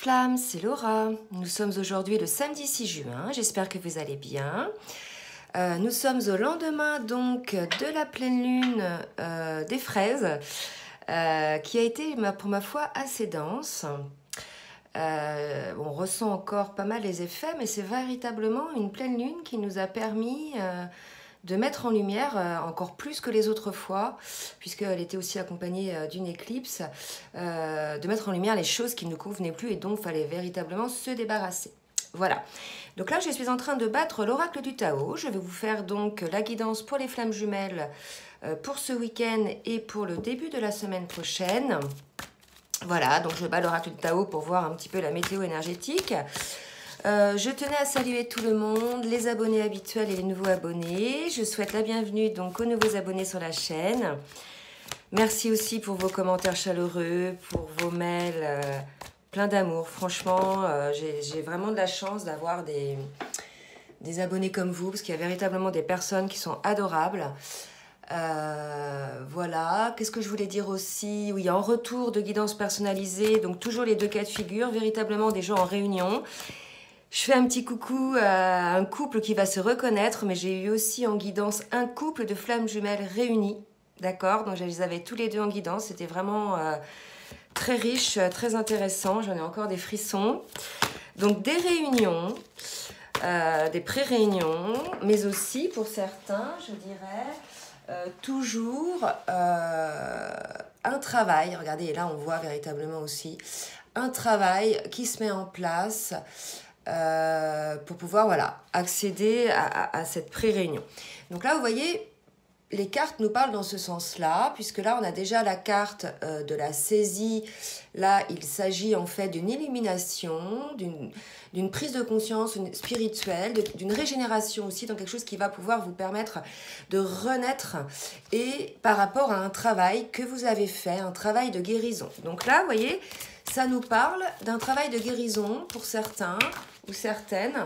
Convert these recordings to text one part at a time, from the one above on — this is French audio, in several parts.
flammes, c'est Laura. Nous sommes aujourd'hui le samedi 6 juin, j'espère que vous allez bien. Nous sommes au lendemain donc de la pleine lune des fraises, qui a été pour ma foi assez dense. On ressent encore pas mal les effets, mais c'est véritablement une pleine lune qui nous a permis de mettre en lumière encore plus que les autres fois, puisqu'elle était aussi accompagnée d'une éclipse, de mettre en lumière les choses qui ne nous convenaient plus et dont il fallait véritablement se débarrasser. Voilà, donc là je suis en train de battre l'oracle du Tao. Je vais vous faire donc la guidance pour les flammes jumelles pour ce week-end et pour le début de la semaine prochaine. Voilà, donc je bats l'oracle du Tao pour voir un petit peu la météo énergétique. Je tenais à saluer tout le monde, les abonnés habituels et les nouveaux abonnés. Je souhaite la bienvenue donc aux nouveaux abonnés sur la chaîne. Merci aussi pour vos commentaires chaleureux, pour vos mails plein d'amour. Franchement, j'ai vraiment de la chance d'avoir des abonnés comme vous, parce qu'il y a véritablement des personnes qui sont adorables. Voilà, qu'est-ce que je voulais dire aussi? Oui, en retour de guidance personnalisée, donc toujours les deux cas de figure, véritablement des gens en réunion. Je fais un petit coucou à un couple qui va se reconnaître, mais j'ai eu aussi en guidance un couple de flammes jumelles réunies, d'accord? Donc je les avais tous les deux en guidance, c'était vraiment très riche, très intéressant, j'en ai encore des frissons. Donc des réunions, des pré-réunions, mais aussi pour certains, je dirais, toujours un travail. Regardez, là on voit véritablement aussi un travail qui se met en place pour pouvoir accéder à cette pré-réunion. Donc là, vous voyez, les cartes nous parlent dans ce sens-là, puisque là, on a déjà la carte de la saisie. Là, il s'agit en fait d'une illumination, d'une prise de conscience spirituelle, d'une régénération aussi, dans quelque chose qui va pouvoir vous permettre de renaître, et par rapport à un travail que vous avez fait, un travail de guérison. Donc là, vous voyez, ça nous parle d'un travail de guérison pour certains ou certaines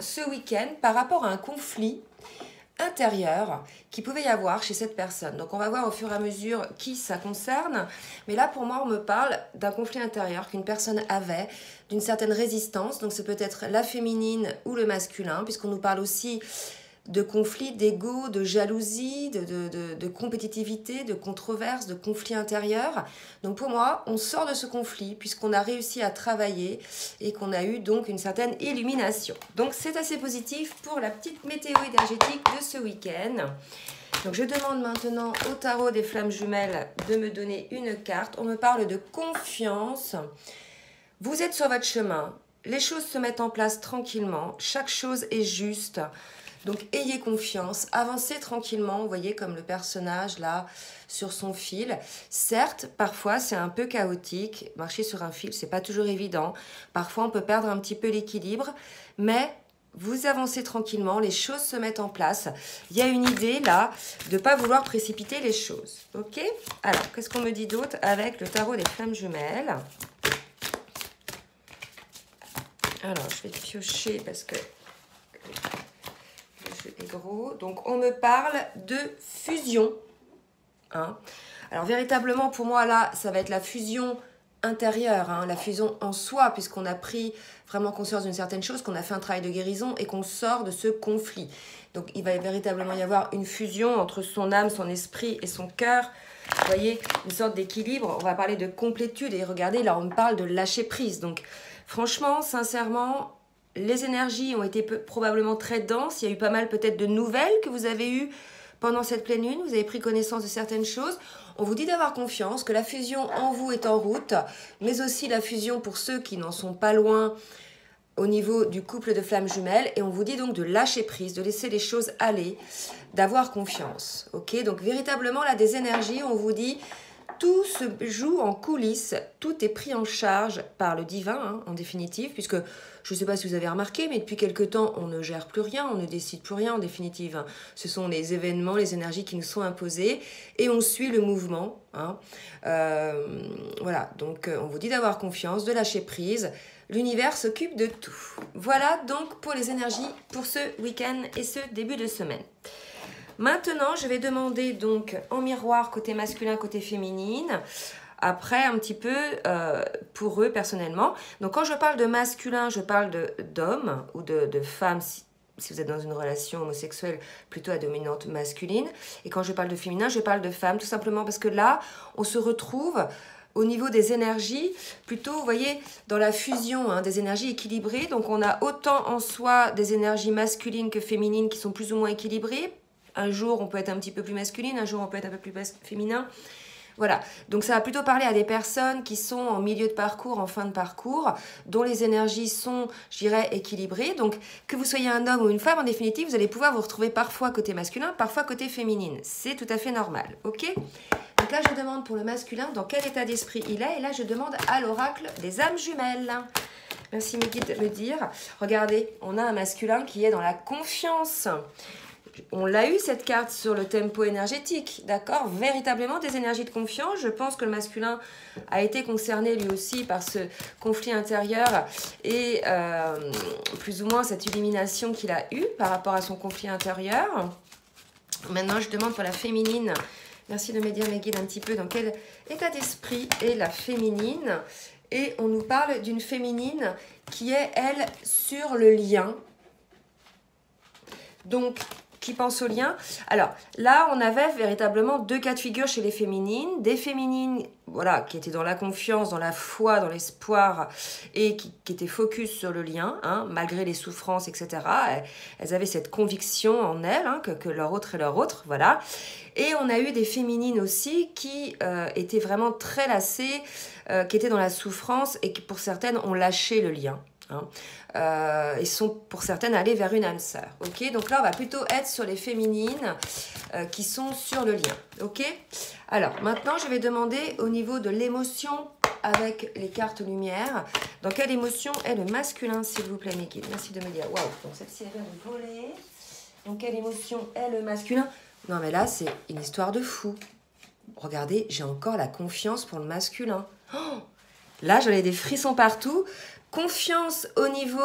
ce week-end par rapport à un conflit intérieur qui pouvait y avoir chez cette personne. Donc on va voir au fur et à mesure qui ça concerne, mais là pour moi on me parle d'un conflit intérieur qu'une personne avait, d'une certaine résistance. Donc c'est peut-être la féminine ou le masculin, puisqu'on nous parle aussi de conflits, d'ego, de jalousie, de compétitivité, de controverses, de conflits intérieurs. Donc pour moi, on sort de ce conflit puisqu'on a réussi à travailler et qu'on a eu donc une certaine illumination. Donc c'est assez positif pour la petite météo énergétique de ce week-end. Donc je demande maintenant au tarot des flammes jumelles de me donner une carte. On me parle de confiance. Vous êtes sur votre chemin. Les choses se mettent en place tranquillement. Chaque chose est juste. Donc, ayez confiance, avancez tranquillement, vous voyez, comme le personnage, là, sur son fil. Certes, parfois, c'est un peu chaotique. Marcher sur un fil, c'est pas toujours évident. Parfois, on peut perdre un petit peu l'équilibre, mais vous avancez tranquillement, les choses se mettent en place. Il y a une idée, là, de ne pas vouloir précipiter les choses, ok? Alors, qu'est-ce qu'on me dit d'autre avec le tarot des flammes jumelles? Alors, je vais piocher parce que est gros. Donc on me parle de fusion, hein. Alors véritablement pour moi là ça va être la fusion intérieure, hein, la fusion en soi, puisqu'on a pris vraiment conscience d'une certaine chose, qu'on a fait un travail de guérison et qu'on sort de ce conflit. Donc il va véritablement y avoir une fusion entre son âme, son esprit et son cœur. Vous voyez, une sorte d'équilibre. On va parler de complétude et regardez là on me parle de lâcher prise. Donc franchement, sincèrement, les énergies ont été probablement très denses. Il y a eu pas mal peut-être de nouvelles que vous avez eues pendant cette pleine lune. Vous avez pris connaissance de certaines choses. On vous dit d'avoir confiance, que la fusion en vous est en route, mais aussi la fusion pour ceux qui n'en sont pas loin au niveau du couple de flammes jumelles. Et on vous dit donc de lâcher prise, de laisser les choses aller, d'avoir confiance. Ok, donc véritablement là des énergies, on vous dit... Tout se joue en coulisses, tout est pris en charge par le divin, hein, en définitive, puisque je ne sais pas si vous avez remarqué, mais depuis quelque temps, on ne gère plus rien, on ne décide plus rien en définitive. Hein. Ce sont les événements, les énergies qui nous sont imposées et on suit le mouvement. Hein. Voilà, donc on vous dit d'avoir confiance, de lâcher prise. L'univers s'occupe de tout. Voilà donc pour les énergies pour ce week-end et ce début de semaine. Maintenant, je vais demander donc en miroir côté masculin, côté féminine, après un petit peu pour eux personnellement. Donc quand je parle de masculin, je parle d'homme ou de femme, si vous êtes dans une relation homosexuelle plutôt à dominante masculine. Et quand je parle de féminin, je parle de femme, tout simplement parce que là, on se retrouve au niveau des énergies, plutôt, vous voyez, dans la fusion, hein, des énergies équilibrées. Donc on a autant en soi des énergies masculines que féminines qui sont plus ou moins équilibrées. Un jour, on peut être un petit peu plus masculine, un jour, on peut être un peu plus féminin. Voilà, donc ça va plutôt parler à des personnes qui sont en milieu de parcours, en fin de parcours, dont les énergies sont, je dirais, équilibrées. Donc que vous soyez un homme ou une femme, en définitive, vous allez pouvoir vous retrouver parfois côté masculin, parfois côté féminine. C'est tout à fait normal, ok? Donc là, je demande pour le masculin dans quel état d'esprit il est. Et là, je demande à l'oracle des âmes jumelles. Merci mes guides de me dire. Regardez, on a un masculin qui est dans la confiance. On l'a eu cette carte sur le tempo énergétique, d'accord? Véritablement des énergies de confiance. Je pense que le masculin a été concerné lui aussi par ce conflit intérieur et plus ou moins cette illumination qu'il a eue par rapport à son conflit intérieur. Maintenant, je demande pour la féminine. Merci de me dire, mes guides, un petit peu dans quel état d'esprit est la féminine. Et on nous parle d'une féminine qui est, elle, sur le lien. Donc, qui pense au lien. Alors, là, on avait véritablement deux cas de figure chez les féminines. Des féminines, voilà, qui étaient dans la confiance, dans la foi, dans l'espoir, et qui étaient focus sur le lien, hein, malgré les souffrances, etc. Elles avaient cette conviction en elles, hein, que leur autre est leur autre, voilà. Et on a eu des féminines aussi qui étaient vraiment très lassées, qui étaient dans la souffrance, et qui, pour certaines, ont lâché le lien. Hein. Ils sont pour certaines allées vers une âme sœur. Ok, donc là on va plutôt être sur les féminines qui sont sur le lien. Ok, alors maintenant je vais demander au niveau de l'émotion avec les cartes lumière. Dans quelle émotion est le masculin, s'il vous plaît, mes guides? Merci de me dire. Waouh, donc celle-ci elle vient de voler. Donc quelle émotion est le masculin? Non mais là c'est une histoire de fou. Regardez, j'ai encore la confiance pour le masculin. Oh, là j'en ai des frissons partout. Confiance au niveau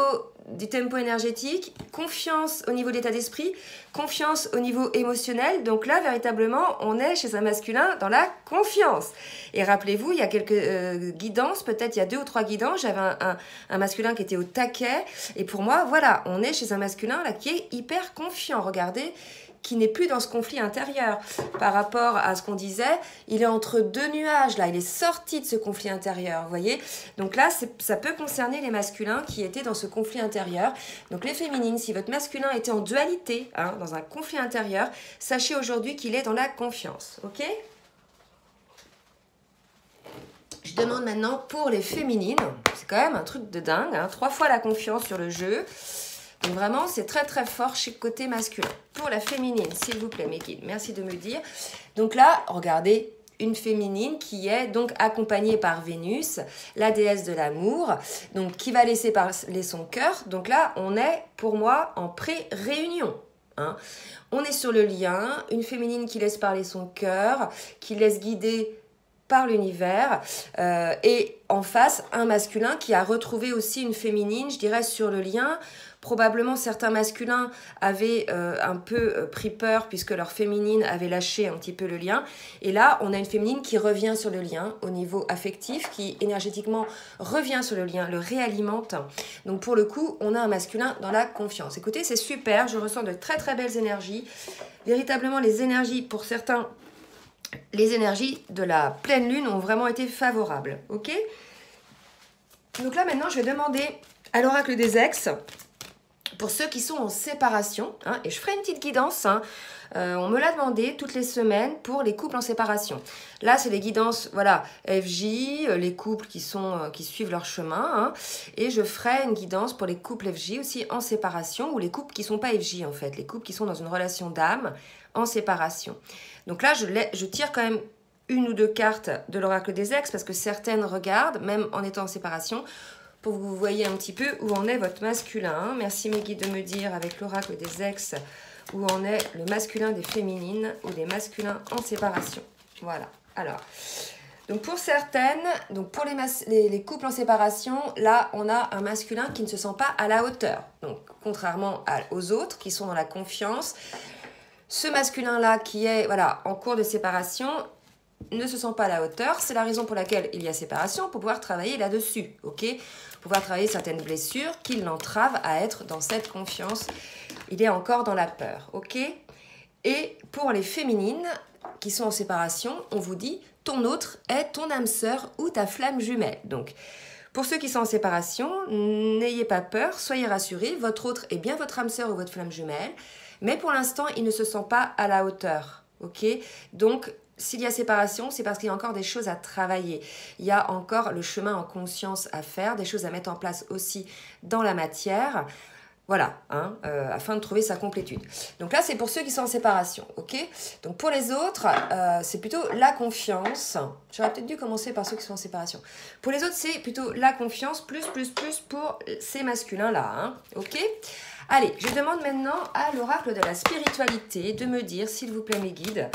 du tempo énergétique, confiance au niveau de l'état d'esprit, confiance au niveau émotionnel. Donc là, véritablement, on est chez un masculin dans la confiance. Et rappelez-vous, il y a quelques guidances, peut-être il y a 2 ou 3 guidances, j'avais un masculin qui était au taquet. Et pour moi, voilà, on est chez un masculin là qui est hyper confiant. Regardez, qui n'est plus dans ce conflit intérieur. Par rapport à ce qu'on disait, il est entre 2 nuages, là, il est sorti de ce conflit intérieur, vous voyez. Donc là, ça peut concerner les masculins qui étaient dans ce conflit intérieur. Donc les féminines, si votre masculin était en dualité, hein, dans un conflit intérieur, sachez aujourd'hui qu'il est dans la confiance, ok? Je demande maintenant pour les féminines, c'est quand même un truc de dingue, hein, 3 fois la confiance sur le jeu. Donc vraiment, c'est très très fort chez le côté masculin. Pour la féminine, s'il vous plaît, mes guides, merci de me dire. Donc là, regardez, une féminine qui est donc accompagnée par Vénus, la déesse de l'amour, donc qui va laisser parler son cœur. Donc là, on est, pour moi, en pré-réunion. Hein. On est sur le lien, une féminine qui laisse parler son cœur, qui laisse guider par l'univers, et en face, un masculin qui a retrouvé aussi une féminine, je dirais, sur le lien. Probablement, certains masculins avaient un peu pris peur puisque leur féminine avait lâché un petit peu le lien. Et là, on a une féminine qui revient sur le lien au niveau affectif, qui énergétiquement revient sur le lien, le réalimente. Donc pour le coup, on a un masculin dans la confiance. Écoutez, c'est super, je ressens de très très belles énergies. Véritablement, les énergies, pour certains, les énergies de la pleine lune ont vraiment été favorables. Ok ? Donc là, maintenant, je vais demander à l'oracle des ex, pour ceux qui sont en séparation, hein, et je ferai une petite guidance, hein, on me l'a demandé toutes les semaines pour les couples en séparation. Là, c'est les guidances, voilà, FJ, les couples qui suivent leur chemin, hein, et je ferai une guidance pour les couples FJ aussi en séparation, ou les couples qui ne sont pas FJ en fait, les couples qui sont dans une relation d'âme en séparation. Donc là, je tire quand même 1 ou 2 cartes de l'oracle des ex, parce que certaines regardent, même en étant en séparation, pour que vous voyez un petit peu où en est votre masculin. Merci mes guides de me dire avec l'oracle des ex où en est le masculin des féminines ou des masculins en séparation. Voilà. Alors, donc pour certaines, donc pour les couples en séparation, là on a un masculin qui ne se sent pas à la hauteur. Donc contrairement aux autres qui sont dans la confiance, ce masculin-là qui est voilà en cours de séparation ne se sent pas à la hauteur. C'est la raison pour laquelle il y a séparation, pour pouvoir travailler là-dessus, ok? Pouvoir travailler certaines blessures qui l'entravent à être dans cette confiance. Il est encore dans la peur, ok? Et pour les féminines qui sont en séparation, on vous dit ton autre est ton âme sœur ou ta flamme jumelle. Donc, pour ceux qui sont en séparation, n'ayez pas peur, soyez rassurés, votre autre est bien votre âme sœur ou votre flamme jumelle, mais pour l'instant, il ne se sent pas à la hauteur, ok? Donc, s'il y a séparation, c'est parce qu'il y a encore des choses à travailler. Il y a encore le chemin en conscience à faire, des choses à mettre en place aussi dans la matière. Voilà, afin de trouver sa complétude. Donc là, c'est pour ceux qui sont en séparation, ok? Donc pour les autres, c'est plutôt la confiance. J'aurais peut-être dû commencer par ceux qui sont en séparation. Pour les autres, c'est plutôt la confiance, plus pour ces masculins-là, hein, ok? Allez, je demande maintenant à l'oracle de la spiritualité de me dire, s'il vous plaît, mes guides,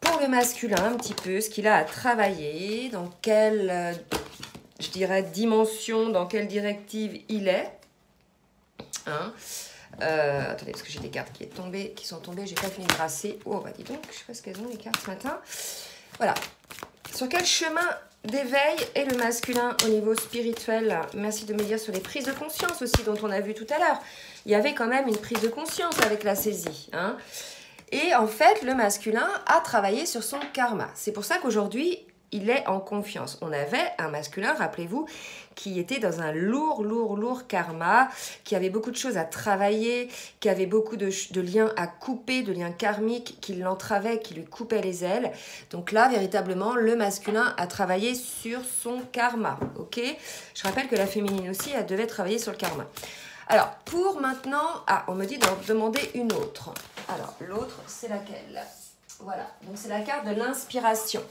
pour le masculin, un petit peu, ce qu'il a à travailler, dans quelle, je dirais, dimension, dans quelle directive il est. Hein. Attendez, parce que j'ai des cartes qui sont tombées, j'ai pas fini de brasser. Oh, bah dis donc, je sais pas ce qu'elles ont les cartes ce matin. Voilà. Sur quel chemin d'éveil est le masculin au niveau spirituel? Merci de me dire sur les prises de conscience aussi, dont on a vu tout à l'heure. Il y avait quand même une prise de conscience avec la saisie. Hein. Et en fait, le masculin a travaillé sur son karma. C'est pour ça qu'aujourd'hui, il est en confiance. On avait un masculin, rappelez-vous, qui était dans un lourd karma, qui avait beaucoup de choses à travailler, qui avait beaucoup de liens à couper, de liens karmiques qui l'entravaient, qui lui coupaient les ailes. Donc là, véritablement, le masculin a travaillé sur son karma. Ok? Je rappelle que la féminine aussi, elle devait travailler sur le karma. Alors, pour maintenant... Ah, on me dit d'en demander une autre. Alors, l'autre, c'est laquelle ? Voilà, donc c'est la carte de l'inspiration.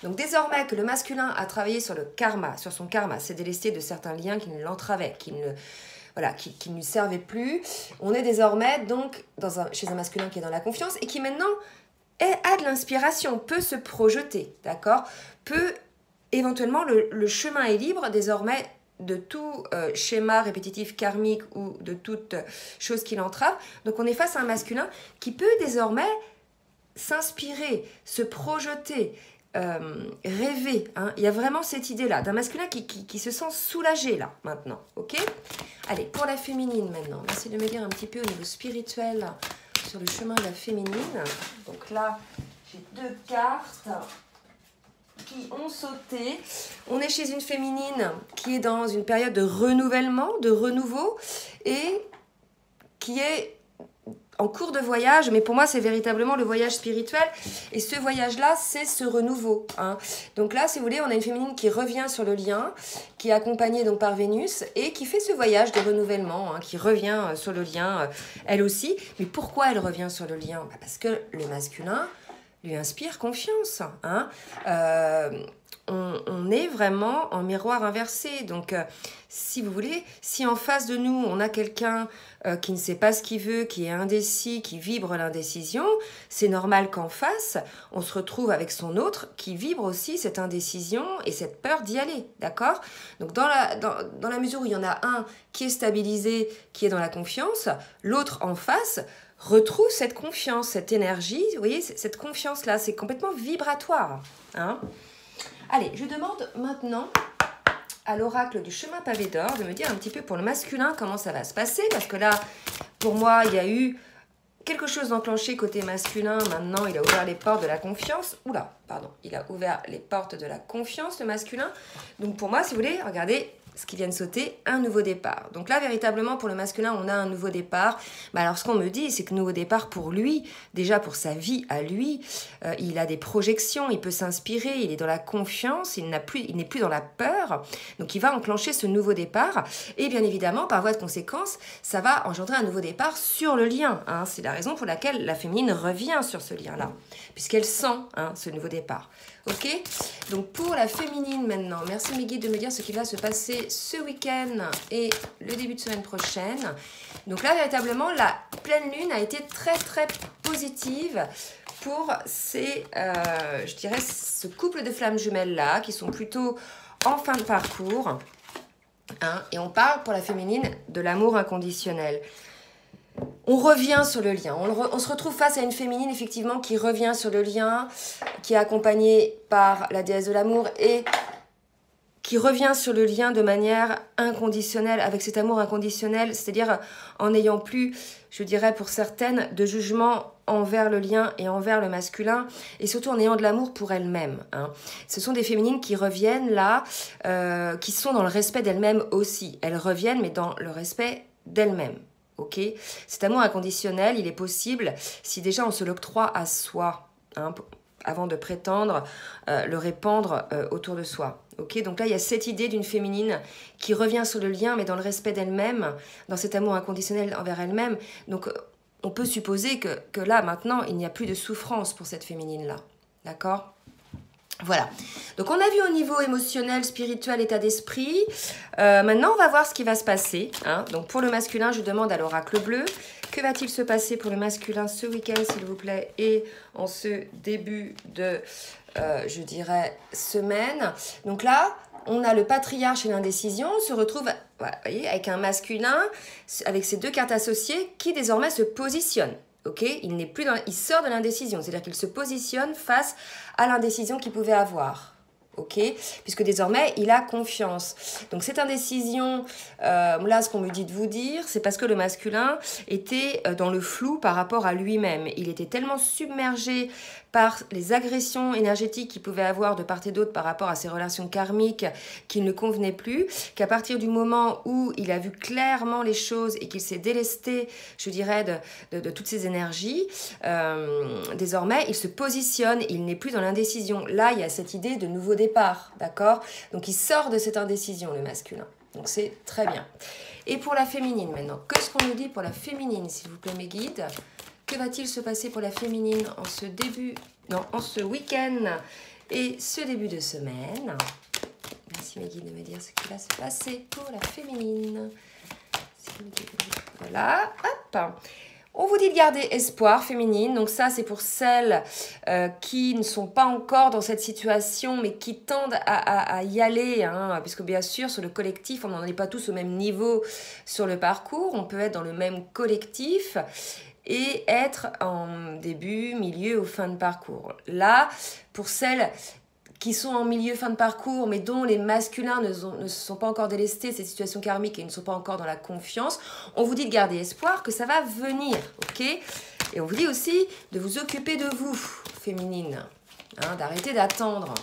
Donc désormais que le masculin a travaillé sur le karma, sur son karma, s'est délesté de certains liens qui ne l'entravaient, qui ne lui servaient plus, on est désormais donc chez un masculin qui est dans la confiance et qui maintenant a de l'inspiration, peut se projeter, d'accord? Peut éventuellement, le chemin est libre désormais de tout schéma répétitif karmique ou de toute chose qui l'entrave. Donc on est face à un masculin qui peut désormais s'inspirer, se projeter, rêver. Hein. Il y a vraiment cette idée-là d'un masculin qui se sent soulagé là, maintenant. Ok? Allez, pour la féminine maintenant. Merci de me dire un petit peu au niveau spirituel sur le chemin de la féminine. Donc là, j'ai 2 cartes qui ont sauté. On est chez une féminine qui est dans une période de renouvellement, de renouveau et qui est en cours de voyage, mais pour moi c'est véritablement le voyage spirituel et ce voyage-là c'est ce renouveau. Hein. Donc là si vous voulez on a une féminine qui revient sur le lien, qui est accompagnée donc par Vénus et qui fait ce voyage de renouvellement, hein, qui revient sur le lien elle aussi. Mais pourquoi elle revient sur le lien? Parce que le masculin lui inspire confiance. Hein. On est vraiment en miroir inversé. Donc, si vous voulez, si en face de nous, on a quelqu'un qui ne sait pas ce qu'il veut, qui est indécis, qui vibre l'indécision, c'est normal qu'en face, on se retrouve avec son autre qui vibre aussi cette indécision et cette peur d'y aller. D'accord? Donc, dans la mesure où il y en a un qui est stabilisé, qui est dans la confiance, l'autre en face retrouve cette confiance, cette énergie. Vous voyez, cette confiance-là, c'est complètement vibratoire. Hein? Allez, je demande maintenant à l'oracle du chemin pavé d'or de me dire un petit peu pour le masculin comment ça va se passer. Parce que là, pour moi, il y a eu quelque chose d'enclenché côté masculin. Maintenant, il a ouvert les portes de la confiance. Oula, pardon. Il a ouvert les portes de la confiance, le masculin. Donc pour moi, si vous voulez, regardez ce qui vient de sauter, un nouveau départ. Donc là, véritablement, pour le masculin, on a un nouveau départ. Bah alors, ce qu'on me dit, c'est que nouveau départ pour lui, déjà pour sa vie à lui, il a des projections, il peut s'inspirer, il est dans la confiance, il n'est plus dans la peur. Donc, il va enclencher ce nouveau départ. Et bien évidemment, par voie de conséquence, ça va engendrer un nouveau départ sur le lien. Hein. C'est la raison pour laquelle la féminine revient sur ce lien-là, puisqu'elle sent ce nouveau départ. Ok? Donc pour la féminine maintenant, merci mes guides de me dire ce qui va se passer ce week-end et le début de semaine prochaine. Donc là, véritablement, la pleine lune a été très très positive pour je dirais, ce couple de flammes jumelles-là, qui sont plutôt en fin de parcours. Hein, et on parle pour la féminine de l'amour inconditionnel. On revient sur le lien, on se retrouve face à une féminine effectivement qui revient sur le lien, qui est accompagné par la déesse de l'amour et qui revient sur le lien de manière inconditionnelle, avec cet amour inconditionnel, c'est-à-dire en n'ayant plus, je dirais pour certaines, de jugement envers le lien et envers le masculin, et surtout en ayant de l'amour pour elles-mêmes. Hein. Ce sont des féminines qui reviennent là, qui sont dans le respect d'elles-mêmes aussi. Elles reviennent, mais dans le respect d'elles-mêmes. Okay, cet amour inconditionnel, il est possible si déjà on se l'octroie à soi, hein, avant de prétendre le répandre autour de soi. Okay, donc là, il y a cette idée d'une féminine qui revient sur le lien, mais dans le respect d'elle-même, dans cet amour inconditionnel envers elle-même. Donc, on peut supposer que là, maintenant, il n'y a plus de souffrance pour cette féminine-là. D'accord ? Voilà. Donc, on a vu au niveau émotionnel, spirituel, état d'esprit. Maintenant, on va voir ce qui va se passer. Hein. Donc, pour le masculin, je demande à l'oracle bleu. Que va-t-il se passer pour le masculin ce week-end, s'il vous plaît, et en ce début de, je dirais, semaine. Donc là, on a le patriarche et l'indécision. On se retrouve, voilà, vous voyez, avec un masculin, avec ses deux cartes associées, qui désormais se positionne. Okay, il n'est plus dans, il sort de l'indécision, c'est-à-dire qu'il se positionne face à l'indécision qu'il pouvait avoir. Okay, puisque désormais, il a confiance. Donc, cette indécision, là, ce qu'on me dit de vous dire, c'est parce que le masculin était dans le flou par rapport à lui-même. Il était tellement submergé par les agressions énergétiques qu'il pouvait avoir de part et d'autre par rapport à ses relations karmiques qui ne convenaient plus, qu'à partir du moment où il a vu clairement les choses et qu'il s'est délesté, je dirais, de toutes ces énergies, désormais, il se positionne, il n'est plus dans l'indécision. Là, il y a cette idée de nouveau départ, d'accord? Donc, il sort de cette indécision, le masculin. Donc, c'est très bien. Et pour la féminine, maintenant, qu'est-ce qu'on nous dit pour la féminine, s'il vous plaît, mes guides? Que va-t-il se passer pour la féminine en ce début, non, en ce week-end et ce début de semaine? Merci mes guides de me dire ce qui va se passer pour la féminine. Voilà, hop. On vous dit de garder espoir féminine, donc ça c'est pour celles qui ne sont pas encore dans cette situation mais qui tendent à y aller, hein, puisque bien sûr sur le collectif on n'en est pas tous au même niveau sur le parcours, on peut être dans le même collectif et être en début, milieu ou fin de parcours. Là, pour celles qui sont en milieu, fin de parcours, mais dont les masculins ne se sont pas encore délestés, cette situation karmique, et ne sont pas encore dans la confiance, on vous dit de garder espoir, que ça va venir, ok? Et on vous dit aussi de vous occuper de vous, féminine, hein, d'arrêter d'attendre.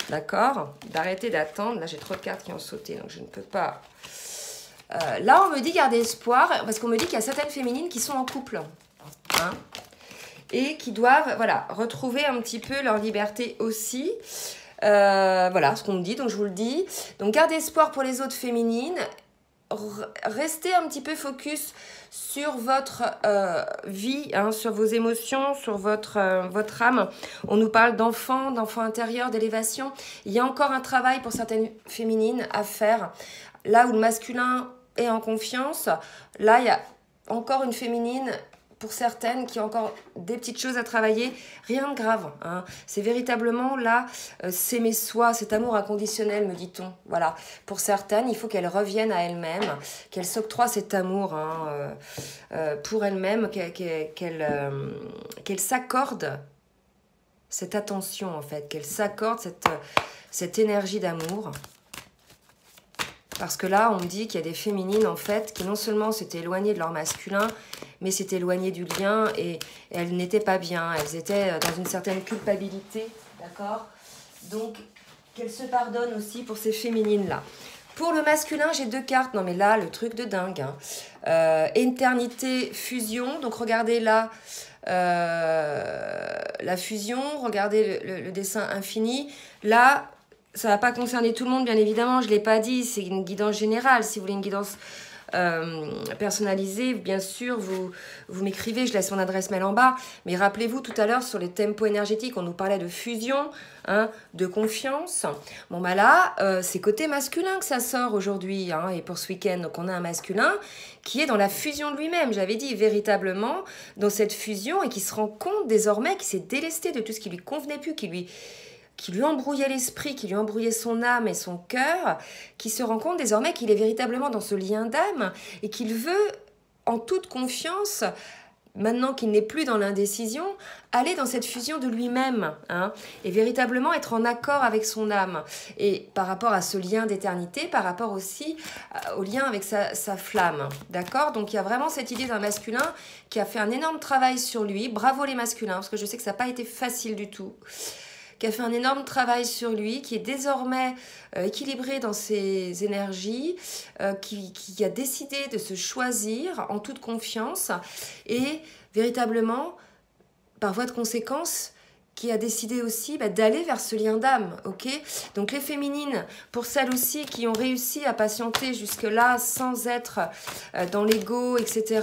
D'accord? D'arrêter d'attendre. Là, j'ai trop de cartes qui ont sauté, donc je ne peux pas... là, on me dit garder espoir, parce qu'on me dit qu'il y a certaines féminines qui sont en couple, hein, et qui doivent, voilà, retrouver un petit peu leur liberté aussi. Voilà ce qu'on me dit, donc je vous le dis. Donc, gardez espoir pour les autres féminines. Restez un petit peu focus sur votre vie, hein, sur vos émotions, sur votre âme. On nous parle d'enfants intérieurs, d'élévation. Il y a encore un travail pour certaines féminines à faire. Là où le masculin est en confiance, là, il y a encore une féminine... pour certaines qui ont encore des petites choses à travailler, rien de grave. Hein. C'est véritablement là, s'aimer soi, cet amour inconditionnel, me dit-on. Voilà. Pour certaines, il faut qu'elles reviennent à elles-mêmes, qu'elles s'octroient cet amour, hein, pour elles-mêmes, qu'elles s'accordent cette attention, en fait, qu'elles s'accordent cette énergie d'amour. Parce que là, on me dit qu'il y a des féminines, en fait, qui non seulement s'étaient éloignées de leur masculin, mais s'étaient éloignées du lien et elles n'étaient pas bien. Elles étaient dans une certaine culpabilité, d'accord? Donc, qu'elles se pardonnent aussi pour ces féminines-là. Pour le masculin, j'ai deux cartes. Non, mais là, le truc de dingue. Hein. Éternité, fusion. Donc, regardez là, la fusion. Regardez le dessin infini. Là... ça ne va pas concerner tout le monde, bien évidemment, je ne l'ai pas dit, c'est une guidance générale. Si vous voulez une guidance personnalisée, bien sûr, vous m'écrivez, je laisse mon adresse mail en bas. Mais rappelez-vous, tout à l'heure, sur les tempos énergétiques, on nous parlait de fusion, hein, de confiance. Bon, bah là, c'est côté masculin que ça sort aujourd'hui, hein, et pour ce week-end. Donc, on a un masculin qui est dans la fusion de lui-même, j'avais dit, véritablement, dans cette fusion, et qui se rend compte désormais qu'il s'est délesté de tout ce qui lui convenait plus, qui lui embrouillait l'esprit, qui lui embrouillait son âme et son cœur, qui se rend compte désormais qu'il est véritablement dans ce lien d'âme et qu'il veut, en toute confiance, maintenant qu'il n'est plus dans l'indécision, aller dans cette fusion de lui-même, hein, et véritablement être en accord avec son âme. Et par rapport à ce lien d'éternité, par rapport aussi au lien avec sa flamme. D'accord? Donc il y a vraiment cette idée d'un masculin qui a fait un énorme travail sur lui. Bravo les masculins, parce que je sais que ça n'a pas été facile du tout. Qui a fait un énorme travail sur lui, qui est désormais équilibré dans ses énergies, qui a décidé de se choisir en toute confiance et véritablement, par voie de conséquence, qui a décidé aussi d'aller vers ce lien d'âme, ok? Donc les féminines, pour celles aussi qui ont réussi à patienter jusque-là sans être dans l'ego, etc.,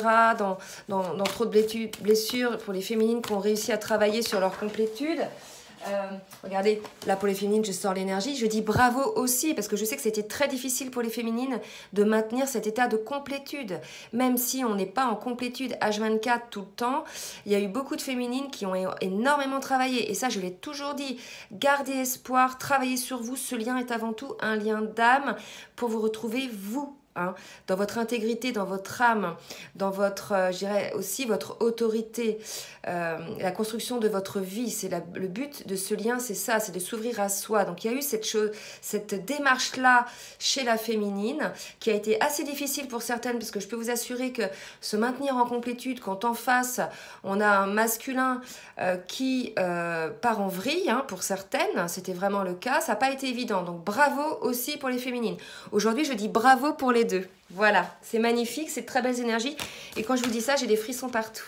dans trop de blessures, pour les féminines qui ont réussi à travailler sur leur complétude, regardez, là pour les féminines, je sors l'énergie, je dis bravo aussi, parce que je sais que c'était très difficile pour les féminines de maintenir cet état de complétude. Même si on n'est pas en complétude H24 tout le temps, il y a eu beaucoup de féminines qui ont énormément travaillé. Et ça, je l'ai toujours dit, gardez espoir, travaillez sur vous. Ce lien est avant tout un lien d'âme pour vous retrouver vous. Hein, dans votre intégrité, dans votre âme, dans votre, je dirais aussi votre autorité, la construction de votre vie. C'est le but de ce lien, c'est ça, c'est de s'ouvrir à soi. Donc il y a eu cette démarche-là chez la féminine qui a été assez difficile pour certaines, parce que je peux vous assurer que se maintenir en complétude quand en face on a un masculin qui part en vrille, hein, pour certaines, c'était vraiment le cas, ça n'a pas été évident. Donc bravo aussi pour les féminines. Aujourd'hui, je dis bravo pour les deux. Voilà, c'est magnifique, c'est de très belles énergies. Et quand je vous dis ça, j'ai des frissons partout.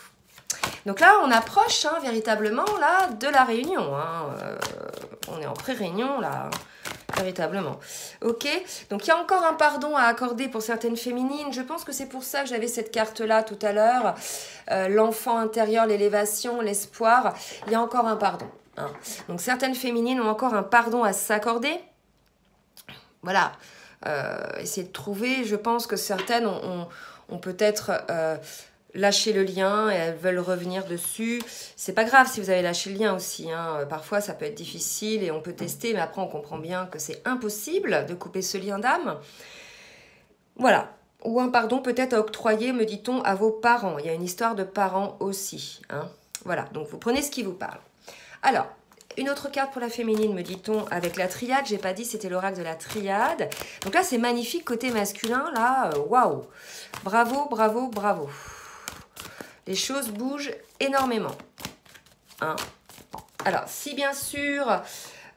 Donc là, on approche, hein, véritablement là, de la réunion. Hein. On est en pré-réunion là, véritablement. Ok, donc il y a encore un pardon à accorder pour certaines féminines. Je pense que c'est pour ça que j'avais cette carte-là tout à l'heure. L'enfant intérieur, l'élévation, l'espoir. Il y a encore un pardon. Hein. Donc certaines féminines ont encore un pardon à s'accorder. Voilà. Essayer de trouver, je pense que certaines ont peut-être lâché le lien et elles veulent revenir dessus. C'est pas grave si vous avez lâché le lien aussi, hein. Parfois ça peut être difficile et on peut tester, mais après on comprend bien que c'est impossible de couper ce lien d'âme. Voilà. Ou un pardon peut-être à octroyer, me dit-on, à vos parents. Il y a une histoire de parents aussi, hein. Voilà, donc vous prenez ce qui vous parle. Alors, une autre carte pour la féminine, me dit-on, avec la triade. J'ai pas dit, c'était l'oracle de la triade. Donc là, c'est magnifique côté masculin. Là, waouh. Bravo, bravo, bravo. Les choses bougent énormément. Hein. Alors, si bien sûr,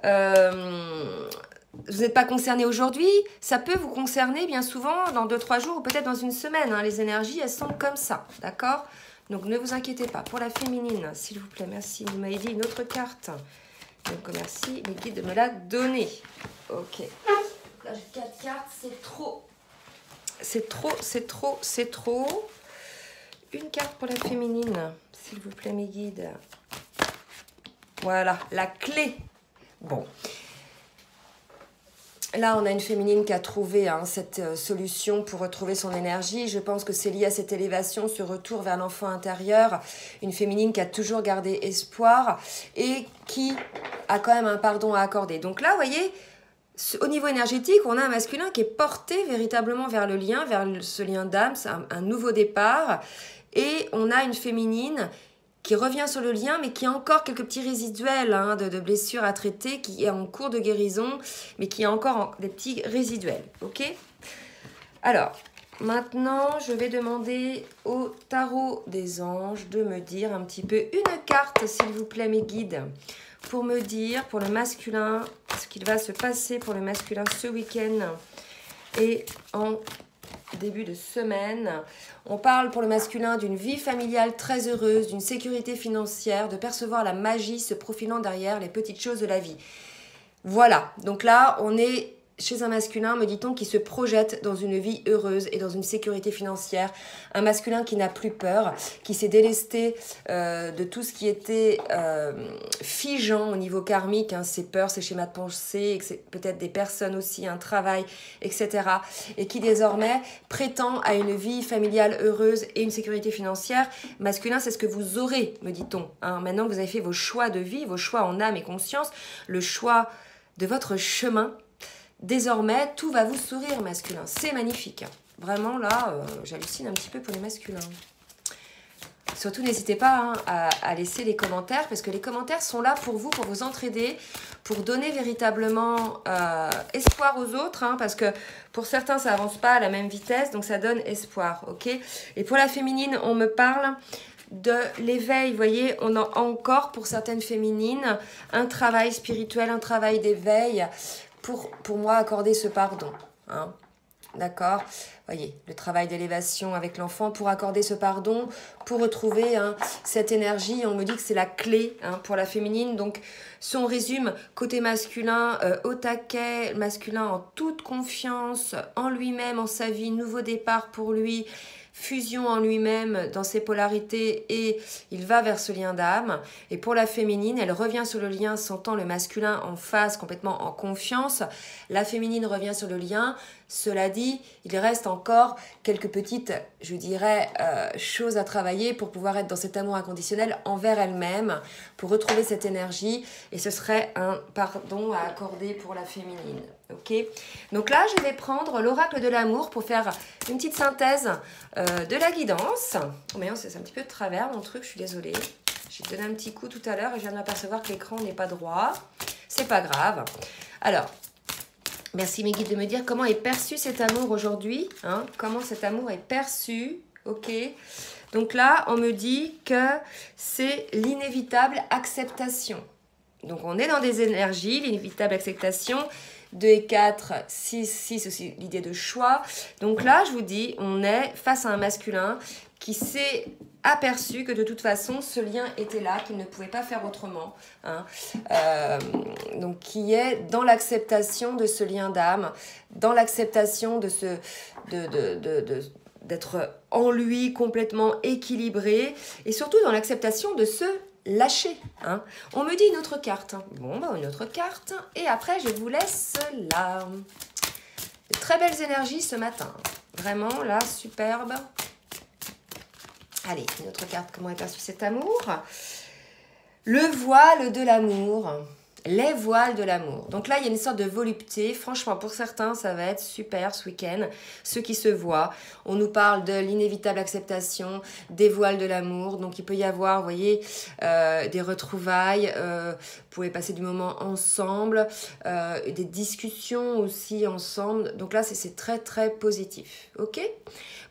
vous n'êtes pas concerné aujourd'hui, ça peut vous concerner bien souvent dans 2-3 jours ou peut-être dans une semaine. Hein. Les énergies, elles sont comme ça. D'accord? Donc, ne vous inquiétez pas. Pour la féminine, s'il vous plaît, merci. Vous m'avez dit une autre carte. Donc, merci, les guides de me la donner. Ok. Là, j'ai 4 cartes, c'est trop. C'est trop, c'est trop, c'est trop. Une carte pour la féminine, s'il vous plaît, mes guides. Voilà, la clé. Bon. Là, on a une féminine qui a trouvé, hein, cette solution pour retrouver son énergie. Je pense que c'est lié à cette élévation, ce retour vers l'enfant intérieur. Une féminine qui a toujours gardé espoir et qui a quand même un pardon à accorder. Donc là, vous voyez, au niveau énergétique, on a un masculin qui est porté véritablement vers le lien, vers ce lien d'âme, c'est un nouveau départ. Et on a une féminine qui revient sur le lien, mais qui a encore quelques petits résiduels, hein, de blessures à traiter, qui est en cours de guérison, mais qui a encore des petits résiduels. Ok? Alors, maintenant, je vais demander au tarot des anges de me dire un petit peu une carte, s'il vous plaît, mes guides, pour me dire, pour le masculin, ce qu'il va se passer pour le masculin ce week-end et en début de semaine. On parle pour le masculin d'une vie familiale très heureuse, d'une sécurité financière, de percevoir la magie se profilant derrière les petites choses de la vie. Voilà, donc là, on est chez un masculin, me dit-on, qui se projette dans une vie heureuse et dans une sécurité financière. Un masculin qui n'a plus peur, qui s'est délesté de tout ce qui était figeant au niveau karmique, hein, ses peurs, ses schémas de pensée, peut-être des personnes aussi, un travail, etc. Et qui désormais prétend à une vie familiale heureuse et une sécurité financière. Masculin, c'est ce que vous aurez, me dit-on. Hein. Maintenant que vous avez fait vos choix de vie, vos choix en âme et conscience, le choix de votre chemin, désormais, tout va vous sourire, masculin. C'est magnifique. Vraiment, là, j'hallucine un petit peu pour les masculins. Surtout, n'hésitez pas hein, à laisser les commentaires parce que les commentaires sont là pour vous entraider, pour donner véritablement espoir aux autres. Hein, parce que pour certains, ça avance pas à la même vitesse, donc ça donne espoir. Ok. Et pour la féminine, on me parle de l'éveil. Vous voyez, on a encore pour certaines féminines un travail spirituel, un travail d'éveil pour moi accorder ce pardon. Hein. D'accord? Voyez, le travail d'élévation avec l'enfant pour accorder ce pardon, pour retrouver hein, cette énergie. On me dit que c'est la clé hein, pour la féminine. Donc, si on résume, côté masculin, au taquet, masculin en toute confiance en lui-même, en sa vie, nouveau départ pour lui, fusion en lui-même dans ses polarités et il va vers ce lien d'âme. Et pour la féminine, elle revient sur le lien sentant le masculin en face, complètement en confiance. La féminine revient sur le lien. Cela dit, il reste encore quelques petites, je dirais, choses à travailler pour pouvoir être dans cet amour inconditionnel envers elle-même, pour retrouver cette énergie. Et ce serait un pardon à accorder pour la féminine. Ok. Donc là, je vais prendre l'oracle de l'amour pour faire une petite synthèse de la guidance. Oh, mais non, c'est un petit peu de travers mon truc, je suis désolée. J'ai donné un petit coup tout à l'heure et je viens de m'apercevoir que l'écran n'est pas droit. C'est pas grave. Alors, merci mes guides de me dire comment est perçu cet amour aujourd'hui. Hein, comment cet amour est perçu. Ok. Donc là, on me dit que c'est l'inévitable acceptation. Donc on est dans des énergies, l'inévitable acceptation. 2 et 4, 6, 6 aussi l'idée de choix. Donc là, je vous dis, on est face à un masculin qui s'est aperçu que de toute façon, ce lien était là, qu'il ne pouvait pas faire autrement. Hein. Donc qui est dans l'acceptation de ce lien d'âme, dans l'acceptation de ce... d'être en lui complètement équilibré et surtout dans l'acceptation de ce lâcher. Hein. On me dit une autre carte. Bon, bah, une autre carte. Et après, je vous laisse là. De très belles énergies ce matin. Vraiment, là, superbe. Allez, une autre carte. Comment est perçu cet amour? Le voile de l'amour. Les voiles de l'amour. Donc là, il y a une sorte de volupté. Franchement, pour certains, ça va être super ce week-end. Ceux qui se voient. On nous parle de l'inévitable acceptation, des voiles de l'amour. Donc, il peut y avoir, vous voyez, des retrouvailles. Vous pouvez passer du moment ensemble. Des discussions aussi ensemble. Donc là, c'est très, très positif. OK?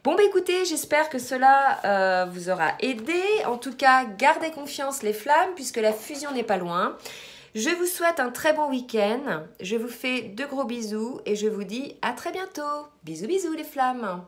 Bon, bah écoutez, j'espère que cela vous aura aidé. En tout cas, gardez confiance les flammes puisque la fusion n'est pas loin. Je vous souhaite un très bon week-end. Je vous fais de gros bisous et je vous dis à très bientôt. Bisous, bisous les flammes.